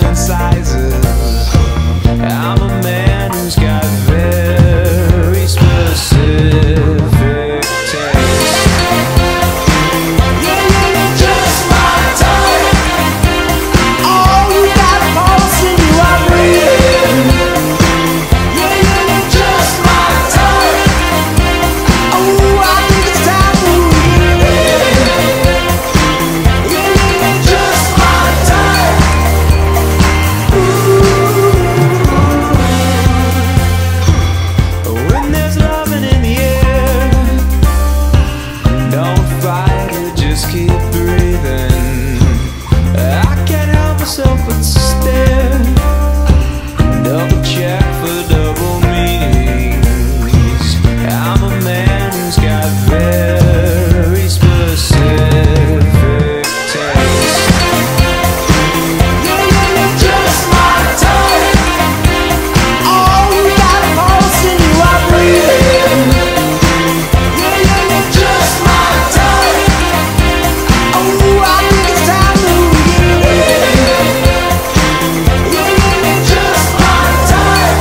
different sizes. I'm a man who's got very specific taste. Yeah, you're just my type. Oh, you got a pulse and you are breathing. Yeah, you're just my type. Oh, I think it's time to leave it. Yeah, you're just my type. When there's loving in the air, don't fight it, just keep breathing. I can't help myself but stare, double check for double meanings. I'm a man who's got very specific taste. Yeah, you're just my type. Oh, you got a pulse and you are breathing. Yeah, you're just my type. Oh, I think it's time to leave it. Yeah, you're just my type.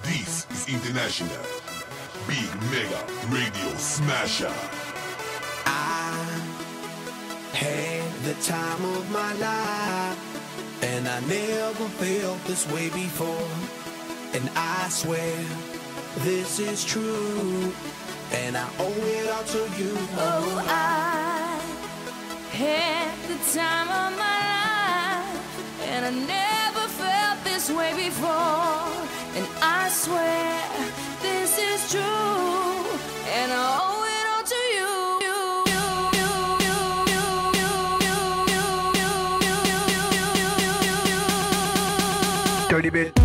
This is International Big Mega Radio Smasher. I had the time of my life, and I never felt this way before. And I swear this is true, and I owe it all to you. Oh, I had the time of my life, and I never felt this way before. And I swear this is true, and I owe it all to you. Dirty bit.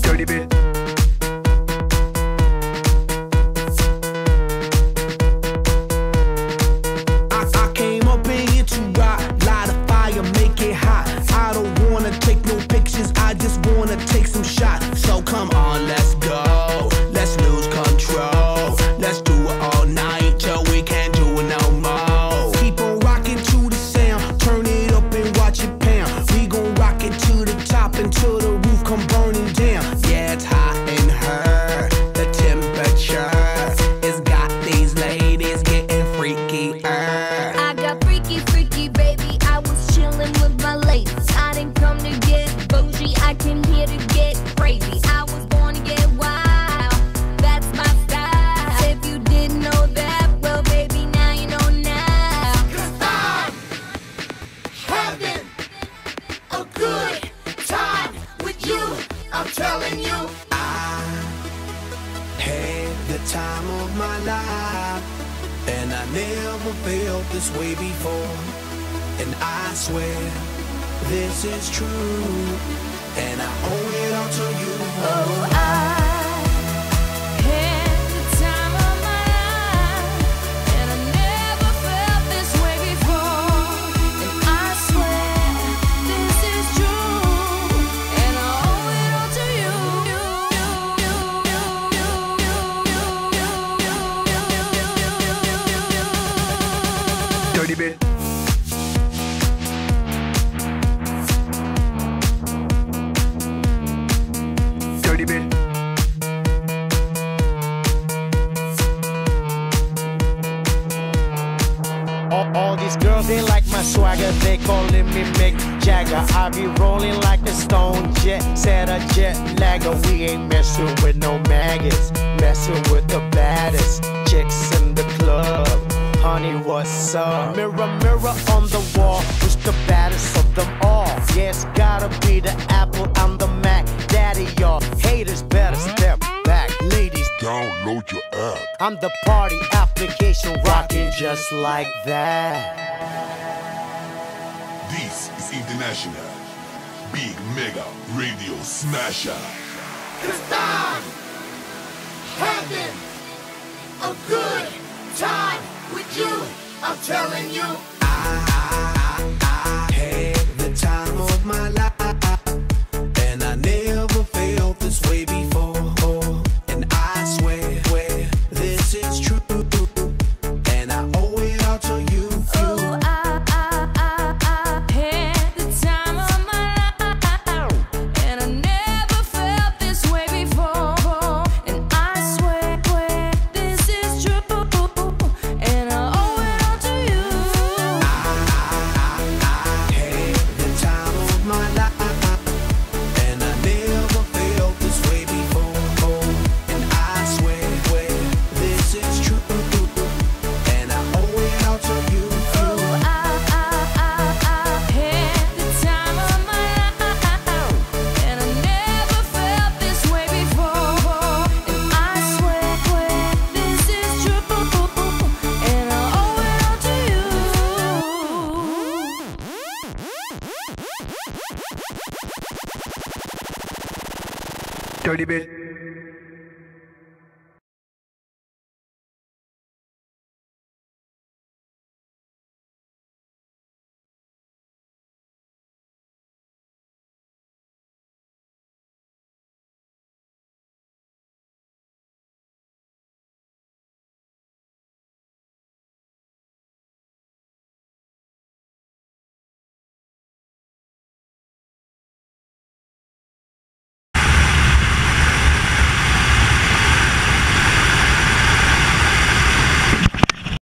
Dirty bit. I came up in here to rock, light a fire, make it hot. I don't wanna take no pictures, I just wanna take some shots. So come on, let's go, let's lose control. Let's do it all night till we can't do it no more. Keep on rocking to the sound, turn it up and watch it pound. We gon' rock it to the top until the roof come burning down. Yeah, it's hot in her, the temperature has got these ladies getting freaky. I got freaky, freaky, baby. I was chillin' with my ladies. I didn't come to get bougie, I came here to get crazy. I was born to get wild, that's my style. If you didn't know that, well, baby, now you know now. 'Cause I'm having a good time with you, I'm telling you. I had the time of my life, and I never felt this way before. And I swear this is true, and I owe it all to you. bit. All these girls, they like my swagger, they calling me Mick Jagger. I be rolling like a stone jet, set a jet lagger. We ain't messing with no maggots, messing with the baddest chicks in the club. Honey, what's up? Mirror, mirror on the wall, who's the baddest of them all? Yeah, it's gotta be the Apple, I'm the Mac. Daddy, y'all haters better step back. Ladies, Download your app. I'm the party application rocking just like that. This is International Big Mega Radio Smasher. Cause I'm having a good time with you. I'm telling you, I had the time of my life, and I never felt this way before. And I swear, this is true, and I owe it all to you. Oh, I had the time of my life, and I never felt this way before. And I swear, this is true, and I owe it all to you. I had the time of my life, and I never felt this way before. And I swear, this is true, and I owe it all to you. Oh, I had the time of my life, and I never felt this way before. And I swear, this is true, and I owe it all to you. Dirty bit.